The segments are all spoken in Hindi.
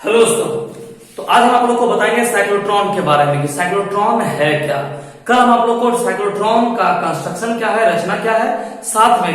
हेलो दोस्तों, तो आज हम आप लोग को बताएंगे साइक्लोट्रॉन के बारे में कि साइक्लोट्रॉन है क्या। कल हम आप लोग को साइक्लोट्रॉन का कंस्ट्रक्शन क्या है, रचना क्या है, साथ में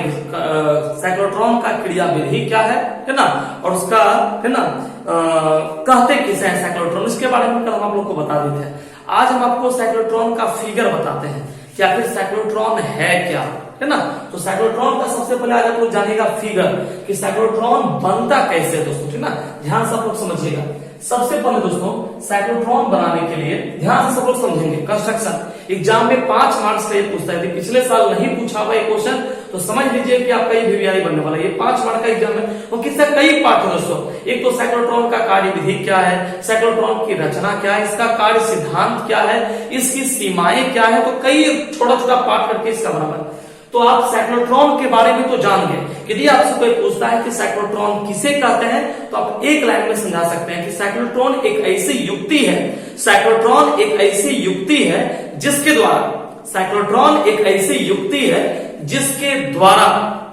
साइक्लोट्रॉन का क्रिया विधि क्या है ना, और उसका है ना कहते किसे हैं साइक्लोट्रॉन, इसके बारे में कल हम आप लोग को बता देते हैं। आज हम आपको साइक्लोट्रॉन का फिगर बताते हैं कि आखिर साइक्लोट्रॉन है क्या, है ना। तो साइक्लोट्रॉन का सबसे पहले आज आप लोग जानेगा फिगर कि साइक्लोट्रॉन बनता कैसे है दोस्तों, ठीक ना। ध्यान से आप लोग समझिएगा। सबसे पहले दोस्तों साइक्लोट्रॉन बनाने के लिए ध्यान से सब लोग समझेंगे कंस्ट्रक्शन। एग्जाम में 5 मार्क्स का ये पूछता है, पिछले साल नहीं पूछा हुआ ये क्वेश्चन, तो समझ लीजिए कि आपका ये वीवीआई बनने वाला है। ये 5 मार्क्स का एग्जाम है और किसका कई पार्ट है दोस्तों। एक तो साइक्लोट्रॉन का कार्य विधि क्या है, साइक्लोट्रॉन की रचना क्या है, इसका कार्य सिद्धांत क्या है, इसकी सीमाएं क्या है, तो कई छोटा छोटा पार्ट करके इसका बना है। तो आप साइक्लोट्रॉन के बारे में तो जान गए। यदि आपसे कोई पूछता है कि साइक्लोट्रॉन किसे कहते हैं, तो आप एक लाइन में समझा सकते हैं कि साइक्लोट्रॉन एक ऐसी युक्ति है, साइक्लोट्रॉन एक ऐसी युक्ति है जिसके द्वारा, साइक्लोट्रॉन एक ऐसी युक्ति है जिसके द्वारा,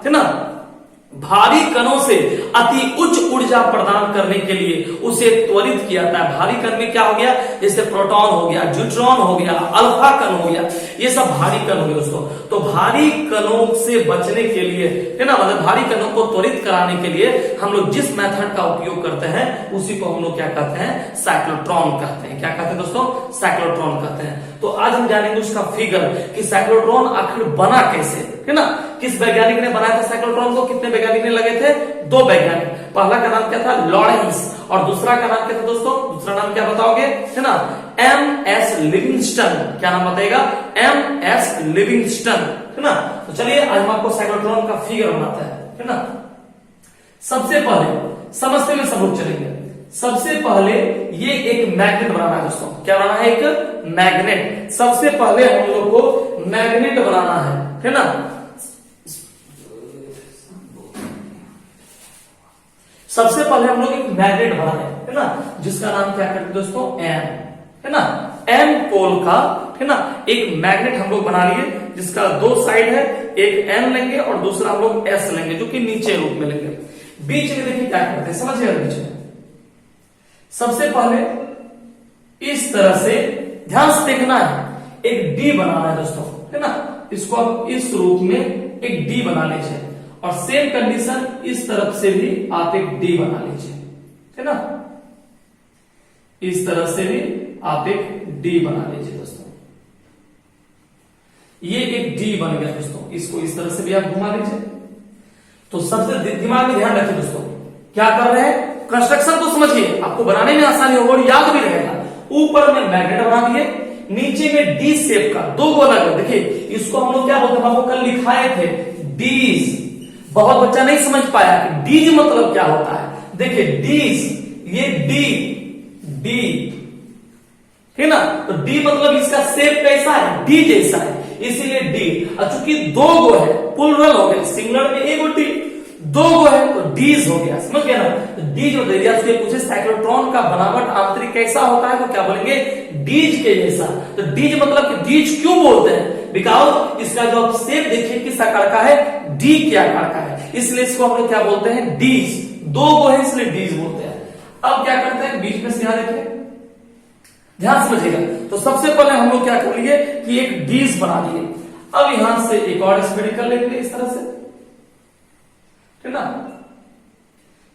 है ना, भारी कणों से अति उच्च ऊर्जा प्रदान करने के लिए उसे त्वरित किया जाता है। भारी कण में क्या हो गया, जैसे प्रोटॉन हो गया, न्यूट्रॉन हो गया, अल्फा कण हो गया, ये सब भारी कण हो गए दोस्तों। तो भारी कणों से बचने के लिए, है ना, मतलब भारी कणों को त्वरित कराने के लिए हम लोग जिस मेथड का उपयोग करते हैं उसी को हम लोग क्या कहते हैं, साइक्लोट्रॉन कहते हैं। क्या कहते हैं दोस्तों, साइक्लोट्रॉन कहते हैं। तो आज हम जानेंगे उसका फिगर कि साइक्लोट्रॉन आखिर बना कैसे, है ना। किस वैज्ञानिक ने बनाया था साइक्लोट्रॉन को, कितने वैज्ञानिक ने लगे थे, 2 वैज्ञानिक। पहला का नाम क्या था, लॉरेंस, और दूसरा का नाम क्या था दोस्तों, दूसरा नाम क्या बताओगे, है ना, एम.एस. लिविंगस्टन। क्या नाम बताएगा, एम.एस. लिविंगस्टन, है ना। तो चलिए आज हम आपको साइक्लोट्रॉन का फिगर बनाते हैं, है ना। सबसे पहले समझते हुए सब लोग चलेंगे। सबसे पहले ये एक मैग्नेट बनाना है दोस्तों। क्या बनाना है, एक मैग्नेट। सबसे पहले हम लोग को मैग्नेट बनाना है ना। सबसे पहले हम लोग एक मैग्नेट बनाए, है ना, जिसका नाम क्या करते हैं दोस्तों, एन, है ना। एन पोल का, है ना, एक मैग्नेट हम लोग बना लिए जिसका 2 साइड है। एक एन लेंगे और दूसरा हम लोग एस लेंगे, जो कि नीचे रूप में लेंगे। बीच में देखिए क्या करते हैं, समझिएगा। बीच में सबसे पहले इस तरह से ध्यान से देखना है, एक डी बनाना है दोस्तों, है ना। इसको आप इस रूप में एक डी बना लीजिए, और सेम कंडीशन इस तरफ से भी आप एक डी बना लीजिए, है ना। इस तरह से भी आप एक डी बना लीजिए दोस्तों। ये एक डी बन गया दोस्तों। इसको इस तरह से भी आप घुमा लीजिए। तो सबसे दिमाग में ध्यान रखिए दोस्तों, क्या कर रहे हैं, कंस्ट्रक्शन को समझिए, आपको बनाने में आसानी होगा और याद भी रहेगा। ऊपर में मैग्नेट बना दिए, नीचे में डी शेप का 2 गोला। देखिए इसको हम लोग क्या बोलते हैं, आपको कल लिखाए थे डीज। बहुत बच्चा नहीं समझ पाया कि डीज मतलब क्या होता है। देखिए डीज, ये डी, है ना। तो डी मतलब इसका शेप कैसा है, डी जैसा है, इसीलिए डी। और चूंकि 2 गो है, प्लुरल हो गया, सिंगुलर में एक डी, 2 गो है तो डीज हो गया, समझ गया ना। तो डीज मतलब यदि पूछे साइक्लोट्रॉन का बनावट आंतरिक कैसा होता है, तो क्या बोलेंगे, डीज के जैसा। तो डीज मतलब कि डीज क्यों बोलते हैं, बिकॉज इसका जो आप शेप देखिए किस आकार का है, डी के आकार का है, इसलिए इसको हम लोग क्या बोलते हैं, डीज। 2 गो है इसलिए डीज बोलते हैं। अब क्या करते हैं, बीच में से यहां देखिए, ध्यान समझिएगा। तो सबसे पहले हम लोग क्या कर लिए कि एक डीज बना दिए। अब यहां से एक और स्फेरिकल लेंगे इस तरह से, है ना।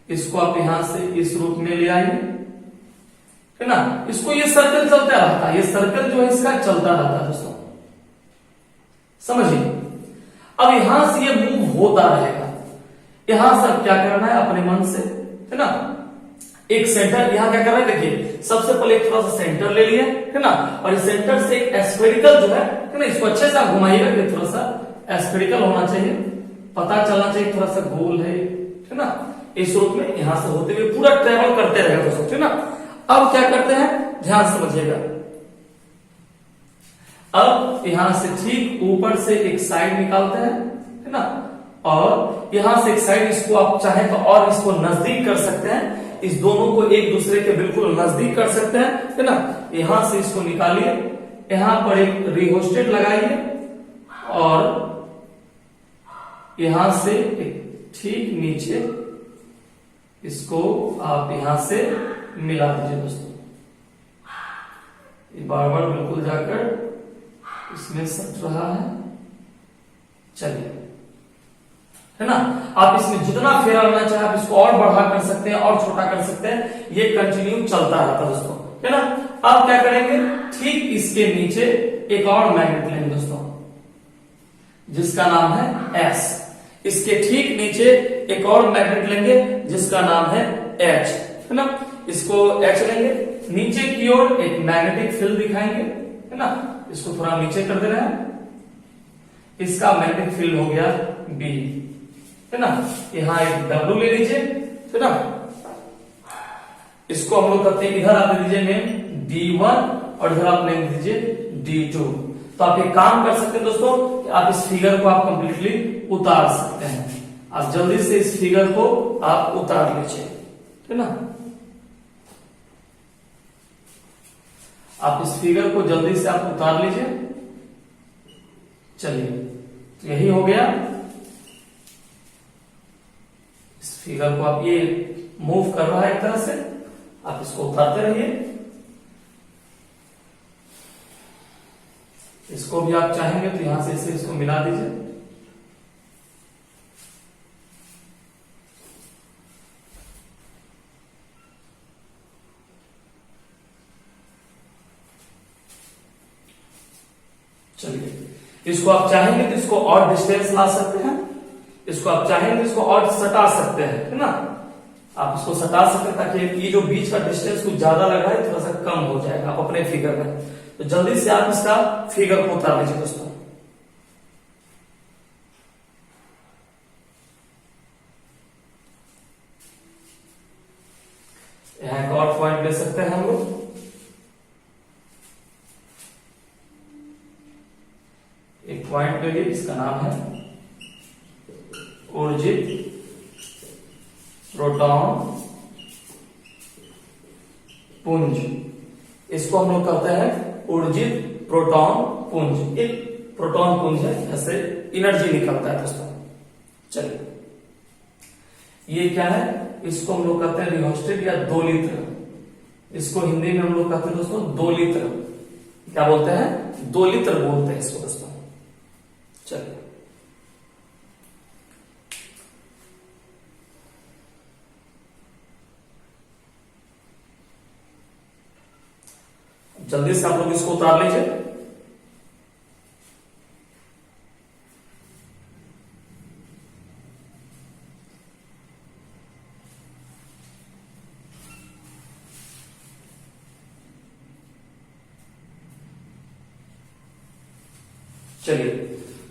इसको आप यहां से इस रूप में ले आइए, है ना। इसको ये सर्कल चलता रहता है, ये सर्कल जो है इसका चलता रहता है दोस्तों, समझिए। अब यहां से ये मूव होता रहेगा। यहां से क्या करना है, अपने मन से, है ना, एक सेंटर यहां क्या कर रहा है, देखिए सबसे पहले थोड़ा सा सेंटर ले लिया, है ना, और इस सेंटर से एक एस्फेरिकल जो है ना, इसको अच्छे से आप घुमाइएगा, थोड़ा सा एस्फेरिकल होना चाहिए, पता चलना चाहिए थोड़ा सा गोल है ना। इस रूप में यहां से होते हुए पूरा ट्रेवल करते रहेगा दोस्तों, है ना। अब क्या करते हैं, ध्यान समझिएगा। अब यहां से ठीक ऊपर से एक साइड निकालते हैं, है ना, और यहां से एक साइड, इसको आप चाहे तो और इसको नजदीक कर सकते हैं, इस दोनों को एक दूसरे के बिल्कुल नजदीक कर सकते हैं, है ना। यहां से इसको निकालिए, यहां पर एक रिहोस्टेट लगाइए, और यहां से एक ठीक नीचे इसको आप यहां से मिला दीजिए दोस्तों। ये बार बार बिल्कुल जाकर इसमें सट रहा है। चलिए, है ना। आप इसमें जितना फेरा होना चाहे आप इसको और बढ़ा कर सकते हैं और छोटा कर सकते हैं, ये कंटिन्यू चलता रहता है दोस्तों, है ना। अब क्या करेंगे, ठीक इसके नीचे एक और मैग्नेट लेंगे दोस्तों, जिसका नाम है एस। इसके ठीक नीचे एक और मैग्नेट लेंगे जिसका नाम है एच, है ना। इसको एच लेंगे, नीचे की ओर एक मैग्नेटिक फील्ड दिखाएंगे, है ना। इसको थोड़ा नीचे कर दे रहे हैं, इसका मैग्नेटिक फील्ड हो गया बी, है ना। यहां एक डब्ल्यू ले लीजिए, है ना। इसको हम लोग करते हैं, इधर आप दे दीजिए नेम D1 और इधर आप नेम दीजिए D2। तो आप एक काम कर सकते हैं दोस्तों, कि आप इस फिगर को आप कंप्लीटली उतार सकते हैं। आप जल्दी से इस फिगर को आप उतार लीजिए, है ना। आप इस फिगर को जल्दी से आप उतार लीजिए। चलिए, तो यही हो गया। इस फिगर को आप, ये मूव कर रहा है एक तरह से, आप इसको उतारते रहिए। इसको भी आप चाहेंगे तो यहां से इसे इसको मिला दीजिए। चलिए, इसको आप चाहेंगे तो इसको और डिस्टेंस ला सकते हैं, इसको आप चाहेंगे तो इसको और सटा सकते हैं, है ना। आप इसको सटा सकते हैं ताकि ये जो बीच का डिस्टेंस कुछ ज्यादा लग रहा है थोड़ा सा कम हो जाएगा आप अपने फिगर में। तो जल्दी से आप इसका फिगर को उतार लीजिए दोस्तों। यहां एक और पॉइंट ले सकते हैं हम लोग, एक पॉइंट ले लीजिए, इसका नाम है ऊर्जित प्रोटॉन पुंज। इसको हम लोग कहते हैं ऊर्जित प्रोटॉन पुंज। एक प्रोटॉन पुंज है, ऐसे एनर्जी निकलता है दोस्तों। चलिए, ये क्या है, इसको हम लोग कहते हैं रिहोस्टेट या दोलित्र। इसको हिंदी में हम लोग कहते हैं दोस्तों दोलित्र। क्या बोलते हैं, दोलित्र बोलते हैं इसको दोस्तों। चलिए, जल्दी से आप लोग इसको उतार लीजिए। चलिए,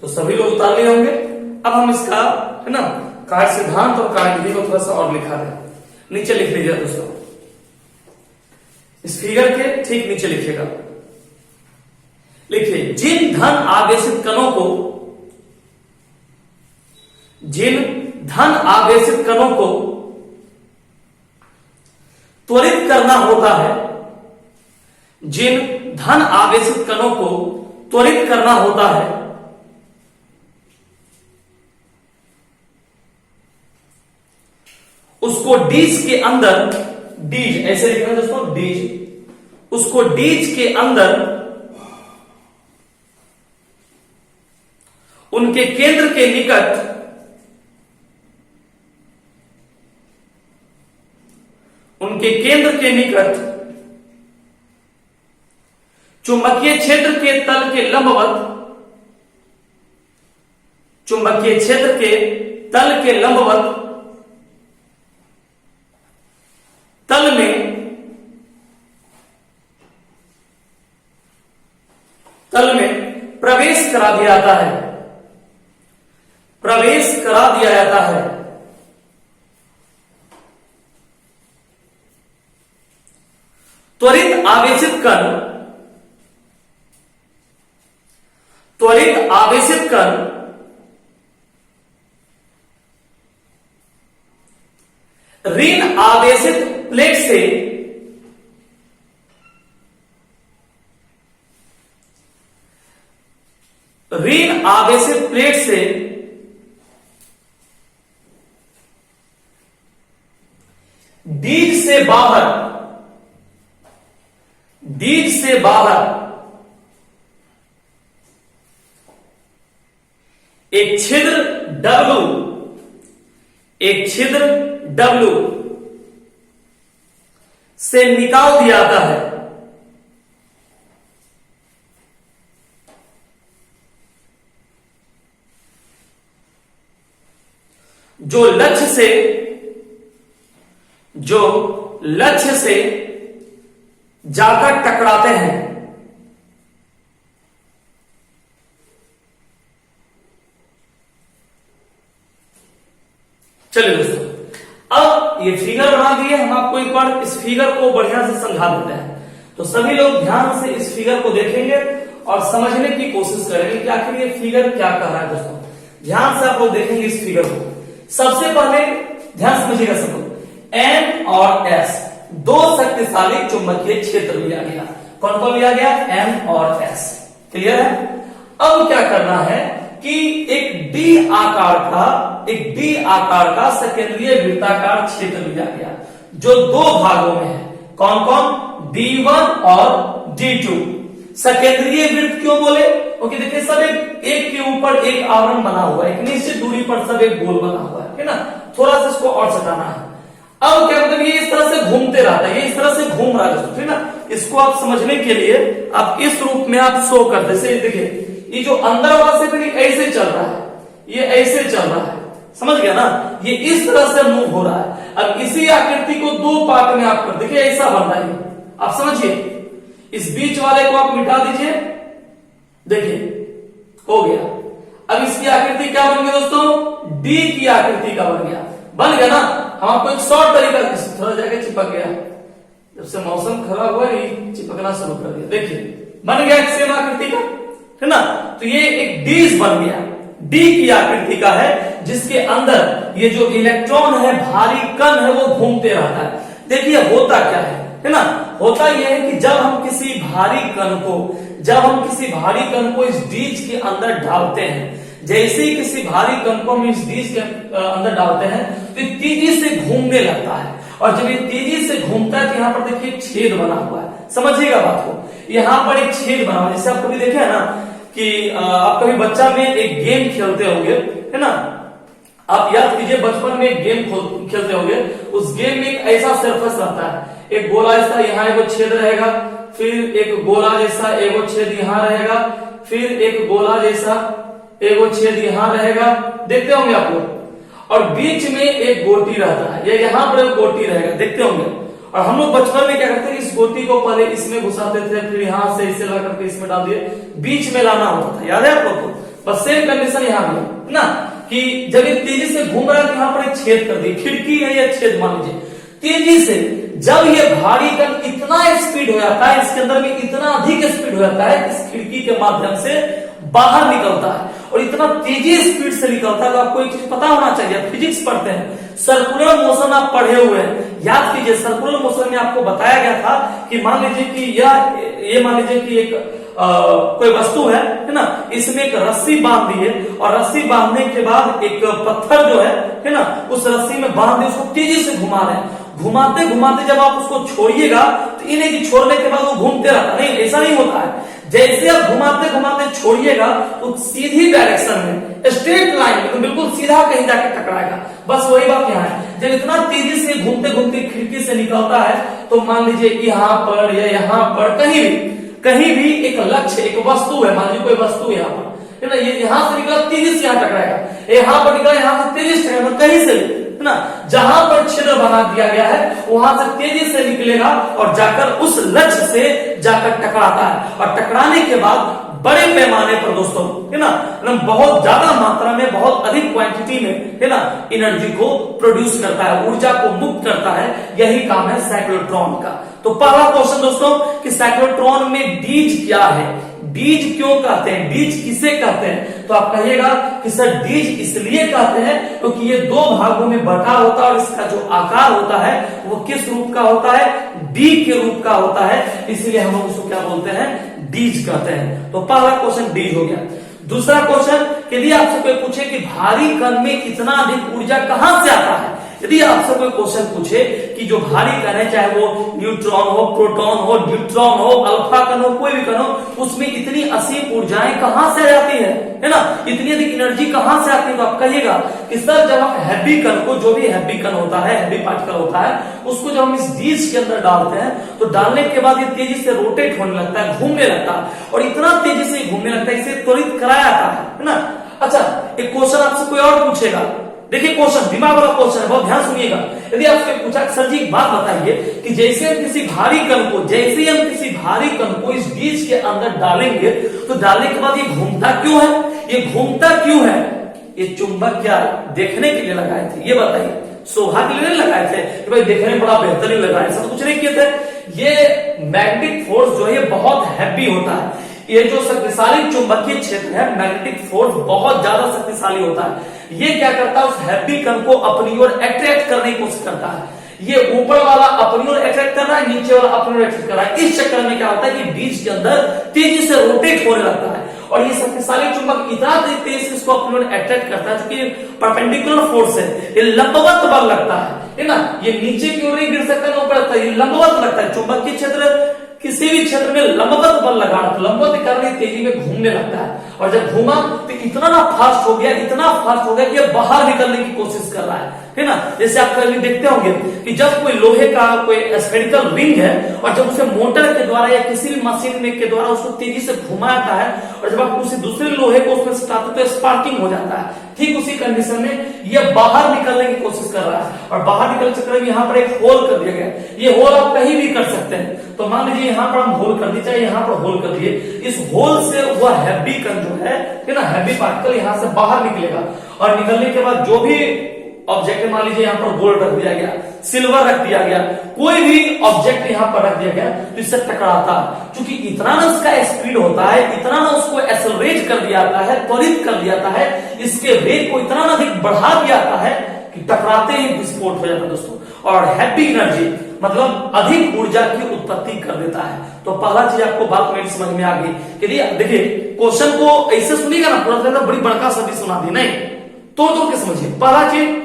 तो सभी लोग उतार लिए होंगे। अब हम इसका, है ना, कार्य सिद्धांत और कार्यविधि को थोड़ा सा और लिखा है। नीचे लिख लीजिए दोस्तों, इस फिगर के ठीक नीचे लिखिएगा। लिखिए, जिन धन आवेशित कणों को, जिन धन आवेशित कणों को त्वरित करना होता है, जिन धन आवेशित कणों को त्वरित करना होता है, उसको डीज के अंदर, डीज ऐसे लिखना है दोस्तों, डीज, उसको डीज के अंदर उनके केंद्र के निकट उनके केंद्र के निकट चुंबकीय क्षेत्र के तल के लंबवत, चुंबकीय क्षेत्र के तल के लंबवत तल में प्रवेश करा दिया जाता है, प्रवेश करा दिया जाता है। त्वरित आवेशित कण, त्वरित आवेशित कण ऋण आवेशित प्लेट से ऋण आवेशित प्लेट से डीज से बाहर डीज से बाहर एक छिद्र W से निकाल दिया जाता है। जो लक्ष्य से जाकर टकराते हैं। चलिए दोस्तों, अब ये फिगर बना दिए, हम आपको एक बार इस फिगर को बढ़िया से समझा देते हैं। तो सभी लोग ध्यान से इस फिगर को देखेंगे और समझने की कोशिश करेंगे कि आखिर ये फिगर क्या कह रहा है। दोस्तों ध्यान से आप लोग देखेंगे इस फिगर को। सबसे पहले ध्यान समझिएगा सब लोग, M और S दो शक्तिशाली चुंबकीय क्षेत्र लिया गया। कौन कौन लिया गया? M और S। क्लियर है? अब क्या करना है कि एक डी आकार का सकेंद्रीय वृत्ताकार क्षेत्र लिया गया जो दो भागों में है। कौन कौन? D1 और D2। सकेंद्रीय वृत्त क्यों बोले? क्योंकि देखिए सब एक के ऊपर एक आवरण बना हुआ है, एक निश्चित दूरी पर सब एक गोल बना हुआ है ना। थोड़ा सा इसको और सटाना है। अब क्या मतलब ये इस तरह से घूमते रहता है, ये इस तरह से घूम रहा है, ठीक ना। इसको आप समझने के लिए आप इस रूप में आप शो कर दे। देखिए ये जो अंदर वाला से ऐसे चल रहा है, ये ऐसे चल रहा है, समझ गया ना। ये इस तरह से मूव हो रहा है। अब इसी आकृति को दो पार्ट में आप कर देखिए, ऐसा बन रहा है, आप समझिए। इस बीच वाले को आप मिटा दीजिए, देखिए हो गया। अब इसकी आकृति क्या बन गई दोस्तों? डी की आकृति का बन गया ना। हम आपको एक शॉर्ट तरीका, थोड़ा जाके चिपक गया, जब से मौसम खराब हुआ ये चिपकना शुरू कर दिया। देखिए बन गया एक सेम आकृति का, है ना। तो ये एक डीज बन गया, डी की आकृति का है, जिसके अंदर ये जो इलेक्ट्रॉन है, भारी कण है, वो घूमते रहता है। देखिए होता क्या है ना। होता यह है कि जब हम किसी भारी कण को इस डीज के अंदर डालते हैं, जैसे ही किसी भारी कण को हम इस डीज के अंदर डालते हैं तो ये तेजी से घूमने लगता है। और जब ये तेजी से घूमता है तो यहाँ पर देखिए छेद बना हुआ है, समझिएगा बात को। यहाँ पर एक छेद बना हुआ है, जैसे आप कभी देखे ना कि आप कभी बच्चा में एक गेम खेलते होंगे, है ना। आप याद कीजिए बचपन में एक गेम खेलते होंगे, उस गेम में एक ऐसा सरफेस रहता है, एक गोला जैसा, यहाँ एक छेद रहेगा, फिर एक गोला जैसा एक छेद यहाँ रहेगा, फिर एक गोला जैसा एक छेद यहाँ रहेगा, देखते होंगे आप लोग। और बीच में एक गोटी रहता है, ये यहाँ पर एक गोटी रहेगा, देखते होंगे। और हम लोग बचपन में क्या करते हैं, इस गोटी को पहले इसमें घुसाते थे, फिर यहाँ से इसे ला करके इसमें डाल दिए, बीच में लाना होता था, याद है आप लोग को। बस सेम कंडीशन यहाँ भी ना, कि जब ये तेजी से घूम रहा है तो यहाँ पर एक छेद कर दी, खिड़की है या छेद मान लीजिए। तेजी से जब ये भारी कण इतना स्पीड हो जाता है, इसके अंदर में इतना अधिक स्पीड हो जाता है, इस खिड़की के माध्यम से बाहर निकलता है और इतना तेजी स्पीड से निकलता है। तो आपको एक चीज पता होना चाहिए, फिजिक्स पढ़ते हैं, सर्कुलर मोशन आप पढ़े हुए हैं, याद कीजिए। सर्कुलर मोशन में आपको बताया गया था कि मान लीजिए कि ये मान लीजिए कि एक कोई वस्तु है ना, इसमें एक रस्सी बांध दी है और रस्सी बांधने के बाद एक पत्थर जो है ना, उस रस्सी में बांध दी, उसको तेजी से घुमा रहे हैं। घुमाते घुमाते जब आप उसको छोड़िएगा तो इन्हें की छोड़ने के बाद वो घूमते रहता, नहीं ऐसा नहीं होता है। जैसे आप घुमाते घुमाते छोड़िएगा तो सीधी डायरेक्शन में, स्ट्रेट लाइन में, तो बिल्कुल सीधा कहीं जाके टकराएगा। बस वही बात यहाँ है, जब इतना तेजी से घूमते घूमते खिड़की से निकलता है तो मान लीजिए यहाँ पर या यहाँ पर कहीं भी एक लक्ष्य, एक वस्तु है, मान लीजिए कोई वस्तु यहाँ पर है ना, ये यहाँ से निकला तेजी से यहाँ टकराएगा, यहाँ पर निकला यहाँ से तेजी से टकराएगा, कहीं से है ना। जहां पर छिद्र बना दिया गया है वहां से तेजी से निकलेगा और जाकर उस लक्ष्य से जाकर टकराता है। और टकराने के बाद बड़े पैमाने पर दोस्तों है ना, बहुत ज्यादा मात्रा में, बहुत अधिक क्वांटिटी में है ना, एनर्जी को प्रोड्यूस करता है, ऊर्जा को मुक्त करता है। यही काम है साइक्लोट्रॉन का। तो पहला क्वेश्चन दोस्तों कि साइक्लोट्रॉन में डीज क्या है, डीज क्यों कहते हैं, डीज किसे कहते हैं? तो आप कहिएगा कि सर डीज इसलिए कहते हैं क्योंकि ये दो भागों में बटा होता है और इसका जो आकार होता है वो किस रूप का होता है? डी के रूप का होता है, इसलिए हम लोग उसको क्या बोलते हैं? डीज कहते हैं। तो पहला क्वेश्चन डीज हो गया। दूसरा क्वेश्चन, यदि आपसे कोई पूछे कि भारी कण में इतना अधिक ऊर्जा कहां से आता है, यदि आपसे कोई क्वेश्चन पूछे कि जो भारी कण है, चाहे वो न्यूट्रॉन हो, प्रोटॉन हो, न्यूट्रॉन हो, अल्फा कण हो, कोई भी कण हो, उसमें इतनी असीम ऊर्जाएं कहां से जाती है ना, इतनी अधिक एनर्जी कहां से आती है, तो आप कहिएगा कि सर जब हम हैवी कण को, जो भी हैवी कण होता है, हैवी पार्टिकल होता है, उसको जब हम इस डिश के अंदर डालते हैं तो डालने के बाद ये तेजी से रोटेट होने लगता है, घूमने लगता है, और इतना तेजी से घूमने लगता है, इसे त्वरित कराया जाता है ना। अच्छा, एक क्वेश्चन आपसे कोई और पूछेगा, देखिए क्वेश्चन दिमाग वाला क्वेश्चन है, बहुत ध्यान सुनिएगा। यदि आपसे पूछा सर जी एक बात बताइए कि जैसे हम किसी भारी कण को, जैसे हम किसी भारी कण को इस डिश के अंदर डालेंगे तो डालने के बाद ये घूमता क्यों है, ये घूमता क्यों है? ये चुंबक क्या देखने के लिए लगाए थे, ये बताइए, शोभा के लिए नहीं लगाए थे कि भाई देखने में बड़ा बेहतरीन लग रहा है, ऐसा कुछ नहीं किए थे। ये मैग्नेटिक फोर्स जो है बहुत हैवी होता है, ये जो शक्तिशाली चुंबकीय क्षेत्र है, मैग्नेटिक फोर्स बहुत ज्यादा शक्तिशाली होता है। ये क्या करता है, उस हैवी कण को अपनी ओर अट्रैक्ट करने की कोशिश करता है। ये ऊपर वाला अपनी ओर अट्रैक्ट कर रहा है, नीचे वाला अपनी ओर अट्रैक्ट कर रहा है। इस चक्कर में क्या होता है कि बीज के अंदर तेजी से रोटेट होने लगता है, और ये शक्तिशाली चुंबक इतना तेज से इसको अपनी ओर अट्रैक्ट करता है, क्योंकि परपेंडिकुलर फोर्स है, ये लंबवत बल लगता है ना, ये नीचे की ओर नहीं गिर सकता, ना ऊपर लगता है, ये लंबवत लगता है। चुंबकीय क्षेत्र किसी भी क्षेत्र में लंबवत बल लगा, लंबवत के कारण तेजी में घूमने लगता है, और जब घूमा तो इतना ना फास्ट हो गया, इतना फास्ट हो गया कि ये बाहर निकलने की कोशिश कर रहा है ना। जैसे आप कभी देखते होंगे कि जब कोई लोहे का कोई स्फेरिकल रिंग है, और जब उसे मोटर के द्वारा या किसी भी मशीन में के द्वारा उसको तेजी से घुमाया जाता है, और जब आप उसी दूसरे लोहे को उसमें सटाते तो स्पार्किंग हो जाता है। ठीक उसी कंडीशन में ये बाहर निकलने की कोशिश कर रहा है, और बाहर निकलने के चक्कर में यहाँ पर एक होल कर दिया गया। ये होल आप कहीं भी कर सकते हैं, तो मान लीजिए यहाँ पर हम होल कर दिए, चाहे यहाँ पर होल कर दिए, इस होल से वह हैवी कण जो है ना, हैवी पार्टिकल यहाँ से बाहर निकलेगा, और निकलने के बाद जो भी ऑब्जेक्ट, मान लीजिए यहाँ पर गोल्ड रख दिया गया, सिल्वर रख दिया गया, कोई भी ऑब्जेक्ट यहाँ पर रख दिया गया, तो इससे टकराता, क्योंकि इतना ना उसका स्पीड होता है, इतना ना उसको एक्सेलरेट कर दिया जाता है, त्वरित कर दिया जाता है, इसके वेग को इतना ना अधिक बढ़ा दिया जाता है कि टकराते ही विस्फोट हो जाता है दोस्तों। और हैवी एनर्जी मतलब अधिक ऊर्जा की उत्पत्ति कर देता है। तो पहला चीज आपको बात मेरी समझ में आ गई कि देखिए क्वेश्चन को ऐसे सुनिएगा ना, पूरा बड़ी बड़का शब्द सुना दी नहीं, तोड़ के समझिए। पहला चीज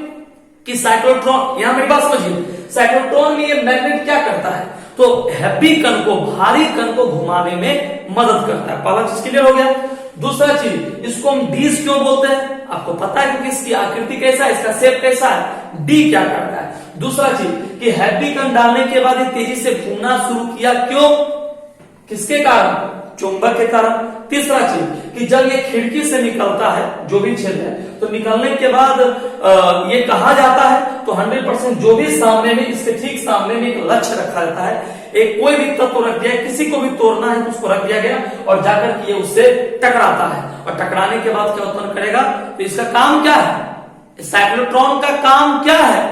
कि साइक्लोट्रॉन, यहां मेरी बात समझिए, साइक्लोट्रॉन में ये मैग्नेट क्या करता है, तो हैवी कण को, भारी कण को घुमाने में मदद करता है। पहला चीज क्लियर हो गया। दूसरा चीज, इसको हम डीज क्यों बोलते हैं, आपको पता है क्योंकि इसकी आकृति कैसा है, इसका शेप कैसा है, डी क्या करता है। दूसरा चीज कि हैवी कण डालने के बाद ये तेजी से घूमना शुरू किया, क्यों, किसके कारण, चुंबक के कारण। तीसरा चीज कि जब ये खिड़की से निकलता है, जो भी छेद है, तो निकलने के बाद ये कहा जाता है, तो 100% जो भी सामने में, इसके ठीक सामने में एक लक्ष्य रखा जाता है, एक कोई भी तत्व रख दिया, किसी को भी तोड़ना है तो उसको रख दिया गया, और जाकर के ये उससे टकराता है, और टकराने के बाद क्या उत्पन्न करेगा, तो इसका काम क्या है, साइक्लोट्रॉन का काम क्या है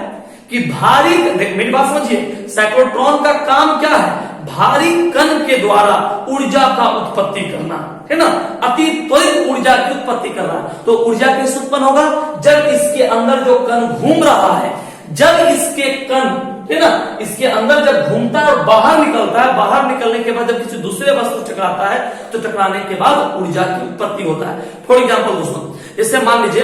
कि भारी, मेरी बात समझिए, साइक्लोट्रॉन का काम क्या है, भारी कण के द्वारा ऊर्जा का उत्पत्ति करना, है ना, अति त्वरित ऊर्जा की उत्पत्ति करना। तो ऊर्जा कैसे उत्पन्न होगा, जब इसके अंदर जो कण घूम रहा है, जब इसके कण, है ना, इसके अंदर जब घूमता है और बाहर निकलता है, बाहर निकलने के बाद जब किसी दूसरे वस्तु टकराता है, तो टकराने के बाद ऊर्जा की उत्पत्ति होता है। फॉर एग्जाम्पल दोस्तों, जैसे मान लीजिए,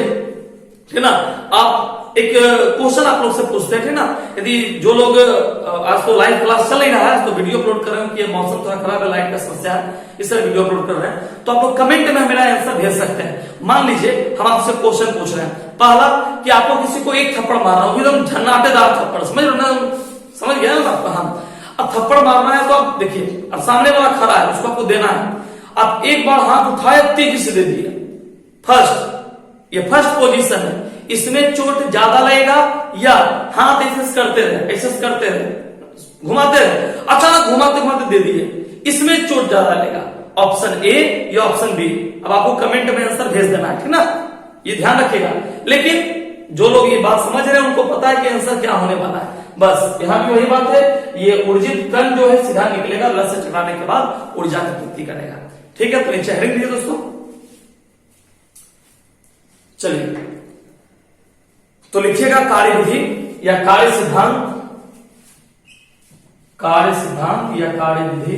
है ना, आप एक क्वेश्चन आप लोग से पूछते हैं ना, यदि जो लोग आज तो लाइव क्लास चल नहीं रहा है, तो वीडियो अपलोड कर रहे हैं कि मौसम थोड़ा खराब है, लाइट का समस्या है, इसलिए वीडियो अपलोड कर रहे हैं, तो आप लोग कमेंट में मेरा आंसर भेज सकते हैं। मान लीजिए हम आपसे क्वेश्चन पूछ रहे हैं, पहला कि आपको किसी को एक थप्पड़ मारना हो, एकदम झन्नाटेदार थप्पड़, समझ रहे ना, समझ गया ना आपको, हाँ, अब थप्पड़ मारना है तो आप देखिए, अब सामने वाला खड़ा है, उसको आपको देना है, आप एक बार हाथ उठाए, तेजी से दे दिए, फर्स्ट, ये फर्स्ट पोजीशन है, इसमें चोट ज्यादा लगेगा, या हाथ ऐसे करते रहे, ऐसे करते रहे, घुमाते रहे, अचानक घुमाते घुमाते दे दिए, इसमें चोट ज्यादा लगेगा, ऑप्शन ए या ऑप्शन बी। अब आपको कमेंट में आंसर भेज देना है, ठीक ना, ये ध्यान रखिएगा। लेकिन जो लोग ये बात समझ रहे हैं उनको पता है कि आंसर क्या होने वाला है, बस यहां भी वही बात है, ये ऊर्जित कण जो है सीधा निकलेगा, लक्ष्य से टकराने के बाद ऊर्जा की पूर्ति करेगा। ठीक है, तो नीचे हेडिंग दीजिए दोस्तों। चलिए, तो लिखिएगा कार्यविधि या कार्य सिद्धांत, कार्य सिद्धांत या कार्यविधि,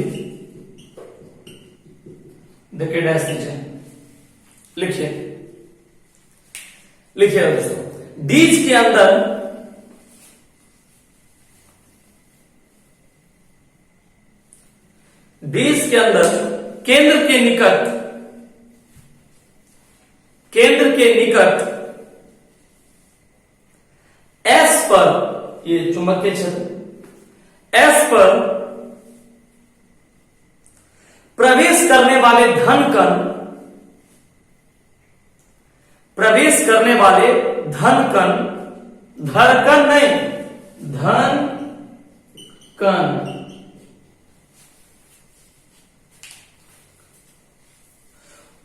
देखिए डैश नीचे लिखिए, लिखिए दोस्तों, डीज के अंदर डिश के अंदर केंद्र के निकट एस पर, ये चुंबकीय क्षेत्र एस पर प्रवेश करने वाले धन कण धड़कन नहीं, धन कण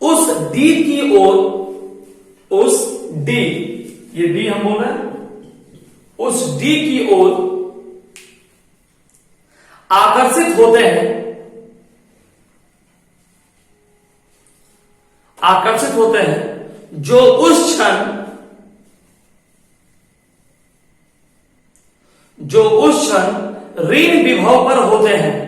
उस डी की ओर, उस डी, ये डी हम बोल रहे हैं, उस डी की ओर आकर्षित होते हैं, जो उस क्षण ऋण विभव पर होते हैं,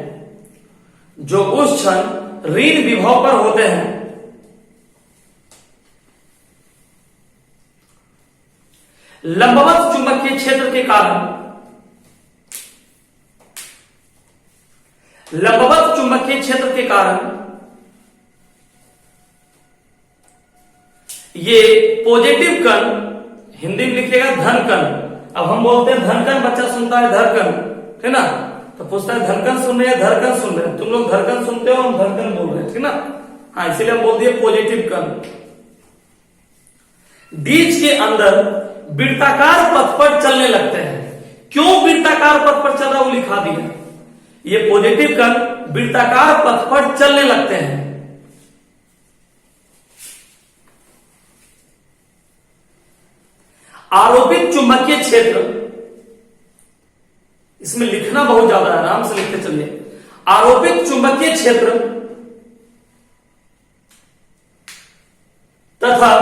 लंबवत चुंबकीय क्षेत्र के कारण ये पॉजिटिव कण, हिंदी में लिखिएगा धन कण। अब हम बोलते हैं धनकण, बच्चा सुनता है धड़कन, है ना, तो पूछता है धड़कन सुन रहे हैं धड़कन सुन रहे हैं, तुम लोग धड़कन सुनते हो, हम धड़कन बोल रहे हैं, ठीक ना। हाँ, इसीलिए हम बोल दिए पॉजिटिव कण। बीज के अंदर वृत्ताकार पथ पर चलने लगते हैं। क्यों वृत्ताकार पथ पर चल रहा, वो लिखा दिया। ये पॉजिटिव कण वृत्ताकार पथ पर चलने लगते हैं। आरोपित चुंबकीय क्षेत्र, इसमें लिखना बहुत ज्यादा है, आराम से लिखते चलिए। आरोपित चुंबकीय क्षेत्र तथा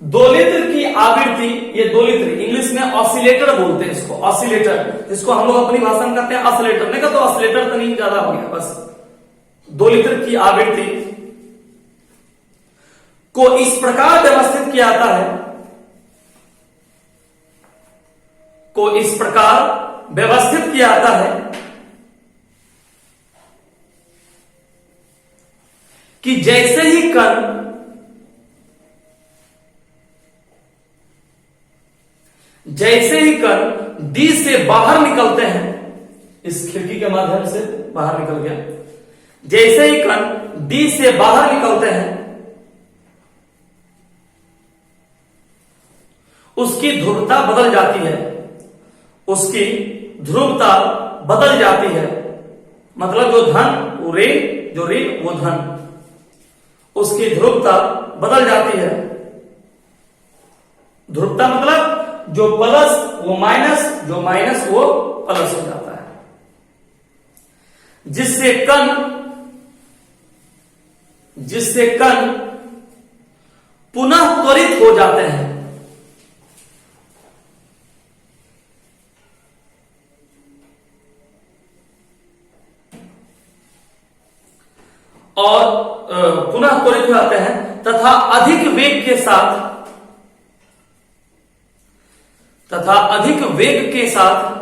दोलित्र की आवृत्ति, ये दोलित्र इंग्लिश में ऑसिलेटर बोलते हैं इसको, ऑसिलेटर, जिसको हम लोग अपनी भाषा में कहते हैं ऑसिलेटर। नहीं कहते ऑसिलेटर तो नहीं, ज्यादा हो गया बस। दोलित्र की आवृत्ति को इस प्रकार व्यवस्थित किया जाता है, कि जैसे ही कण डी से बाहर निकलते हैं, इस खिड़की के माध्यम से बाहर निकल गया, जैसे ही कण डी से बाहर निकलते हैं, उसकी ध्रुवता बदल जाती है, मतलब जो धन वो ऋण, जो ऋण वो धन, उसकी ध्रुवता बदल जाती है। ध्रुवता मतलब जो प्लस वो माइनस, जो माइनस वो प्लस हो जाता है, जिससे कण पुनः त्वरित हो जाते हैं। और पुनः त्वरित हो जाते हैं तथा अधिक वेग के साथ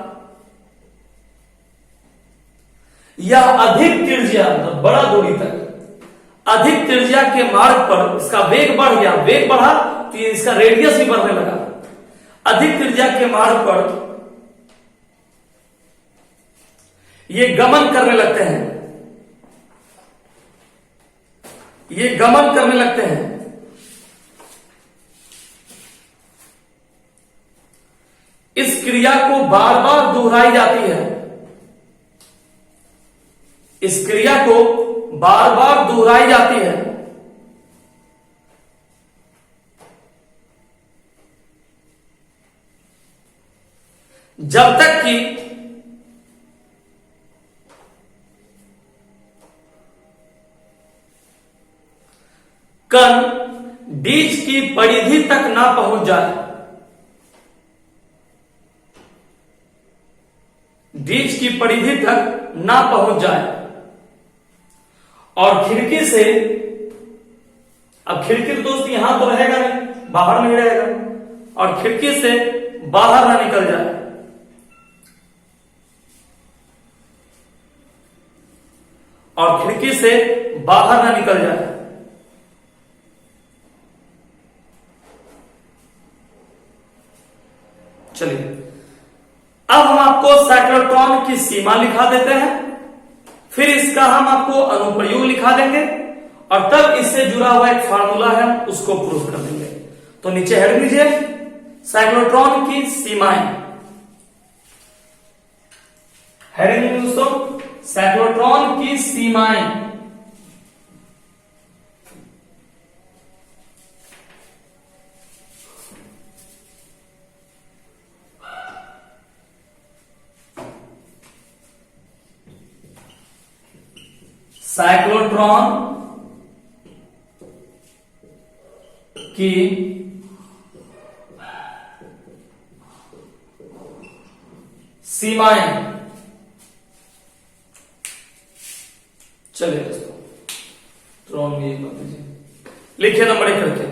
या अधिक त्रिज्या, बड़ा दूरी तक, अधिक त्रिज्या के मार्ग पर इसका वेग बढ़ गया, वेग बढ़ा तो इसका रेडियस भी बढ़ने लगा। अधिक त्रिज्या के मार्ग पर ये गमन करने लगते हैं, इस क्रिया को बार बार दोहराई जाती है, जब तक कि कण बीज की परिधि तक ना पहुंच जाए, बीज की परिधि तक ना पहुंच जाए और खिड़की से, अब खिड़की तो दोस्त यहां तो रहेगा नहीं, बाहर नहीं रहेगा, और खिड़की से बाहर ना निकल जाए। और खिड़की से बाहर ना निकल जाए। चलिए अब हम आपको साइक्लोट्रॉन की सीमा लिखा देते हैं, फिर इसका हम आपको अनुप्रयोग लिखा देंगे और तब इससे जुड़ा हुआ एक फार्मूला है उसको प्रूव कर देंगे। तो नीचे हेड लीजिए साइक्लोट्रॉन की सीमाएं। हेडिंग दोस्तों साइक्लोट्रॉन की सीमाएं। साइक्लोट्रॉन की सीमाएं। चलिए दोस्तों ट्रॉन में एक बात लीजिए, लिखिए नंबर एक करके,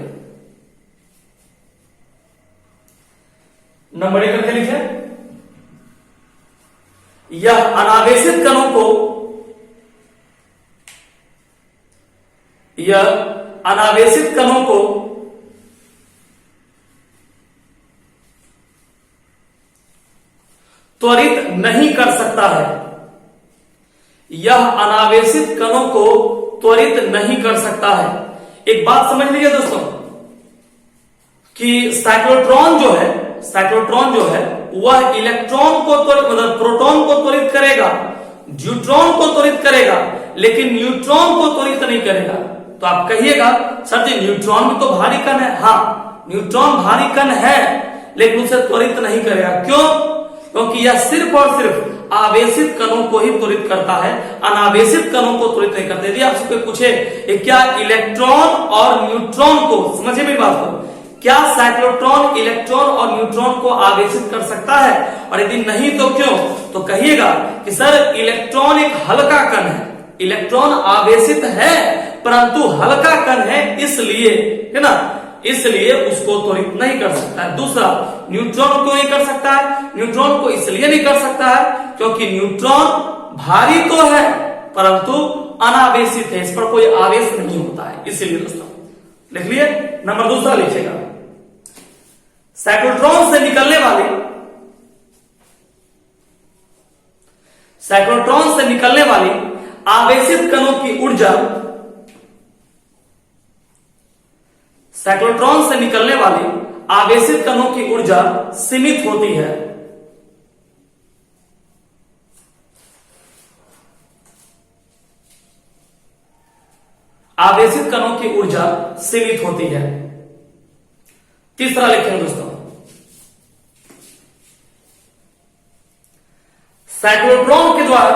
नंबर एक करके लिखिए। यह अनावेशित कणों को, यह अनावेशित कणों को त्वरित नहीं कर सकता है। यह अनावेशित कणों को त्वरित नहीं कर सकता है। एक बात समझ लीजिए दोस्तों कि साइक्लोट्रॉन जो है, साइक्लोट्रॉन जो है वह इलेक्ट्रॉन को त्वरित, मतलब प्रोटॉन को त्वरित करेगा, न्यूट्रॉन को त्वरित करेगा, लेकिन न्यूट्रॉन को त्वरित नहीं करेगा। तो आप कहिएगा सर जी न्यूट्रॉन भी तो भारी कण है। हाँ न्यूट्रॉन भारी कण है लेकिन उसे त्वरित नहीं करेगा। क्यों? क्योंकि यह सिर्फ और सिर्फ आवेशित कणों को ही त्वरित करता है, अनावेशित कणों को त्वरित नहीं करता। यदि आपसे कोई पूछे क्या इलेक्ट्रॉन और न्यूट्रॉन को, समझिए मेरी बात को, क्या साइक्लोट्रॉन इलेक्ट्रॉन और न्यूट्रॉन को आवेशित कर सकता है, और यदि नहीं तो क्यों? तो कहिएगा कि सर इलेक्ट्रॉन एक हल्का कण है, इलेक्ट्रॉन आवेशित है परंतु हल्का कण है, इसलिए, है ना, इसलिए उसको त्वरित नहीं कर सकता है। दूसरा, न्यूट्रॉन क्यों नहीं कर सकता है? न्यूट्रॉन को इसलिए नहीं कर सकता है क्योंकि न्यूट्रॉन भारी तो है परंतु अनावेशित है, इस पर कोई आवेश नहीं होता है, इसीलिए दोस्तों लिख लिए। नंबर दूसरा लिखिएगा, साइक्लोट्रॉन से निकलने वाली, साइक्लोट्रॉन से निकलने वाली आवेशित कणों की ऊर्जा, साइक्लोट्रॉन से निकलने वाली आवेशित कणों की ऊर्जा सीमित होती है। आवेशित कणों की ऊर्जा सीमित होती है। तीसरा लिखेंगे दोस्तों, साइक्लोट्रॉन के द्वारा,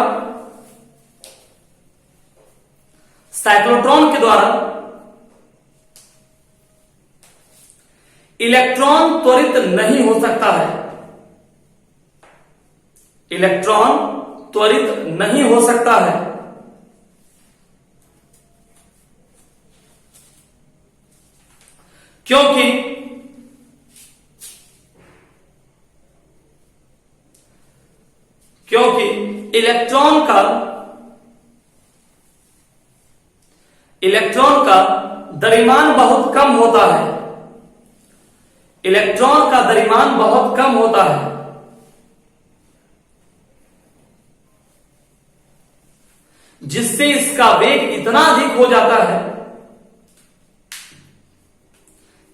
साइक्लोट्रॉन के द्वारा इलेक्ट्रॉन त्वरित नहीं हो सकता है। इलेक्ट्रॉन त्वरित नहीं हो सकता है क्योंकि इलेक्ट्रॉन का द्रव्यमान बहुत कम होता है। इलेक्ट्रॉन का द्रव्यमान बहुत कम होता है जिससे इसका वेग इतना अधिक हो जाता है,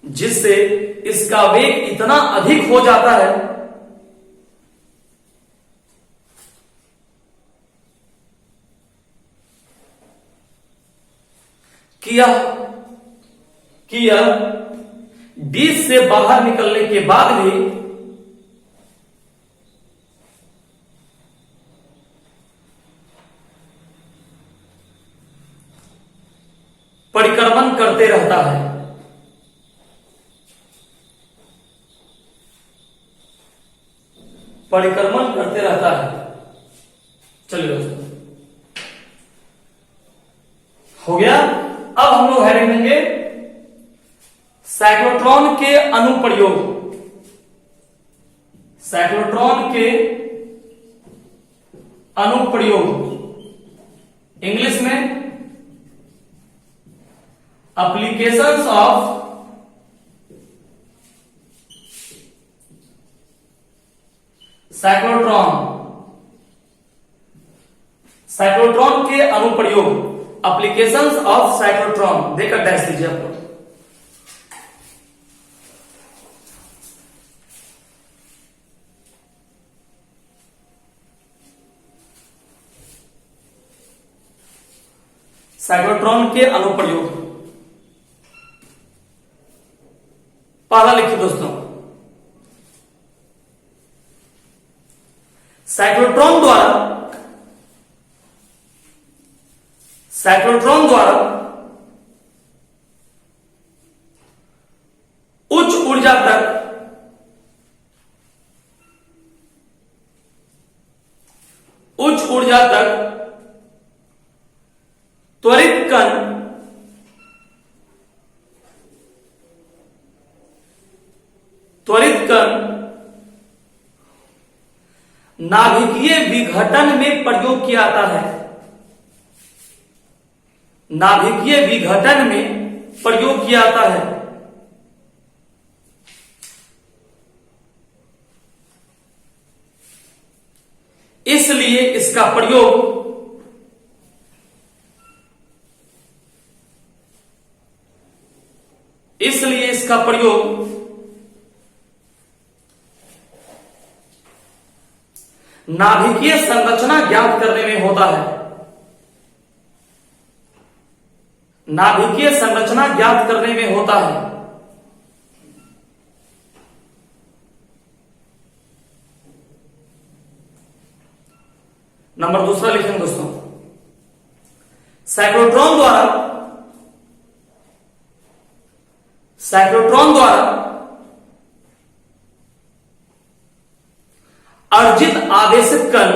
जिससे इसका वेग इतना अधिक हो जाता है कि यह डिश से बाहर निकलने के बाद भी परिक्रमण करते रहता है। परिक्रमण करते रहता है। चलिए दोस्तों हो गया। अब हम लोग हेडिंग देंगे साइक्लोट्रॉन के अनुप्रयोग। साइक्लोट्रॉन के अनुप्रयोग। इंग्लिश में एप्लीकेशंस ऑफ साइक्लोट्रॉन, साइक्लोट्रॉन के अनुप्रयोग, एप्लीकेशंस ऑफ साइक्लोट्रॉन देकर डैश दीजिए आप लोग। साइक्लोट्रॉन के अनुप्रयोग पहला लिखिए दोस्तों, साइक्लोट्रॉन द्वारा उच्च ऊर्जा तक त्वरित कण नाभिकीय विघटन में प्रयोग किया जाता है, नाभिकीय विघटन में प्रयोग किया जाता है। इसलिए इसका प्रयोग नाभिकीय संरचना ज्ञात करने में होता है, नाभिकीय संरचना ज्ञात करने में होता है। नंबर दूसरा लिखेंगे दोस्तों, साइक्लोट्रॉन द्वारा अर्जित आवेशित कण,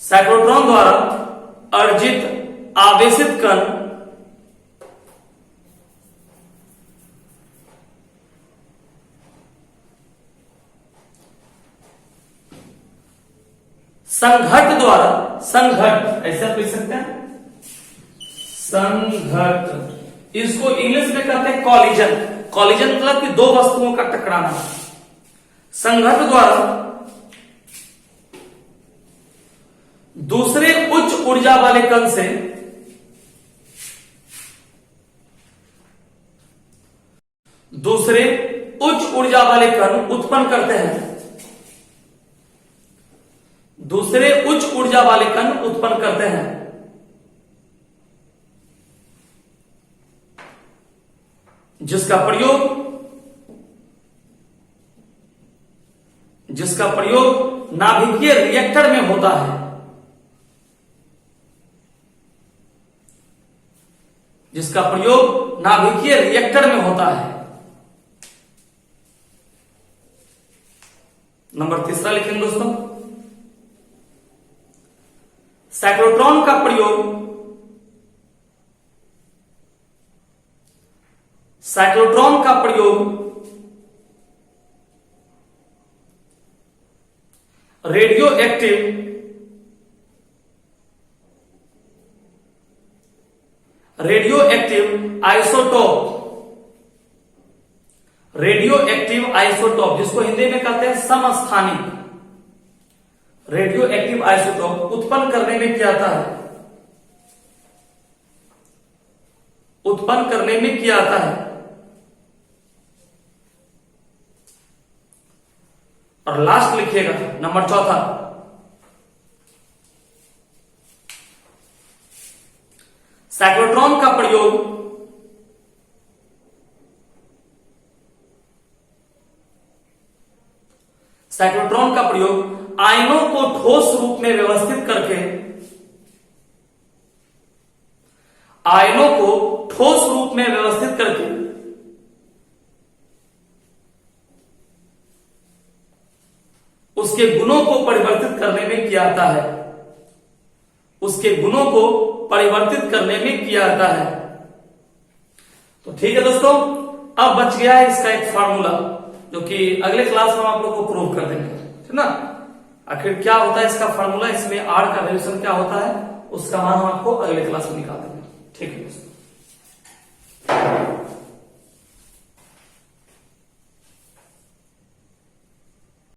साइक्लोट्रॉन द्वारा अर्जित आवेशित कण संघट ऐसे आप लिख सकते हैं, संघट, इसको इंग्लिश में कहते हैं कॉलिजन। कॉलिजन मतलब कि दो वस्तुओं का टकराना। संघट द्वारा दूसरे उच्च ऊर्जा वाले कण से दूसरे उच्च ऊर्जा वाले कण उत्पन्न करते हैं, दूसरे उच्च ऊर्जा वाले कण उत्पन्न करते हैं, जिसका प्रयोग नाभिकीय रिएक्टर में होता है, जिसका प्रयोग नाभिकीय रिएक्टर में होता है। नंबर तीसरा लिखेंगे दोस्तों, साइक्लोट्रॉन का प्रयोग रेडियो एक्टिव आइसोटोप, जिसको हिंदी में कहते हैं समस्थानिक, रेडियो एक्टिव आइसोटोप उत्पन्न करने में क्या आता है, उत्पन्न करने में किया जाता है। और लास्ट लिखिएगा नंबर चौथा, साइक्लोट्रॉन का प्रयोग आयनों को ठोस रूप में व्यवस्थित करके, आयनों को ठोस रूप में व्यवस्थित करके उसके गुणों को परिवर्तित करने में किया जाता है, उसके गुणों को परिवर्तित करने में किया जाता है। तो ठीक है दोस्तों, अब बच गया है इसका एक फार्मूला, जो कि अगले क्लास में हम आप लोग को प्रूव कर देंगे, ठीक ना। आखिर क्या होता है इसका फार्मूला, इसमें आर का वैल्यूएशन क्या होता है उसका मान हम आपको अगले क्लास में निकाल देंगे। ठीक है दोस्तों।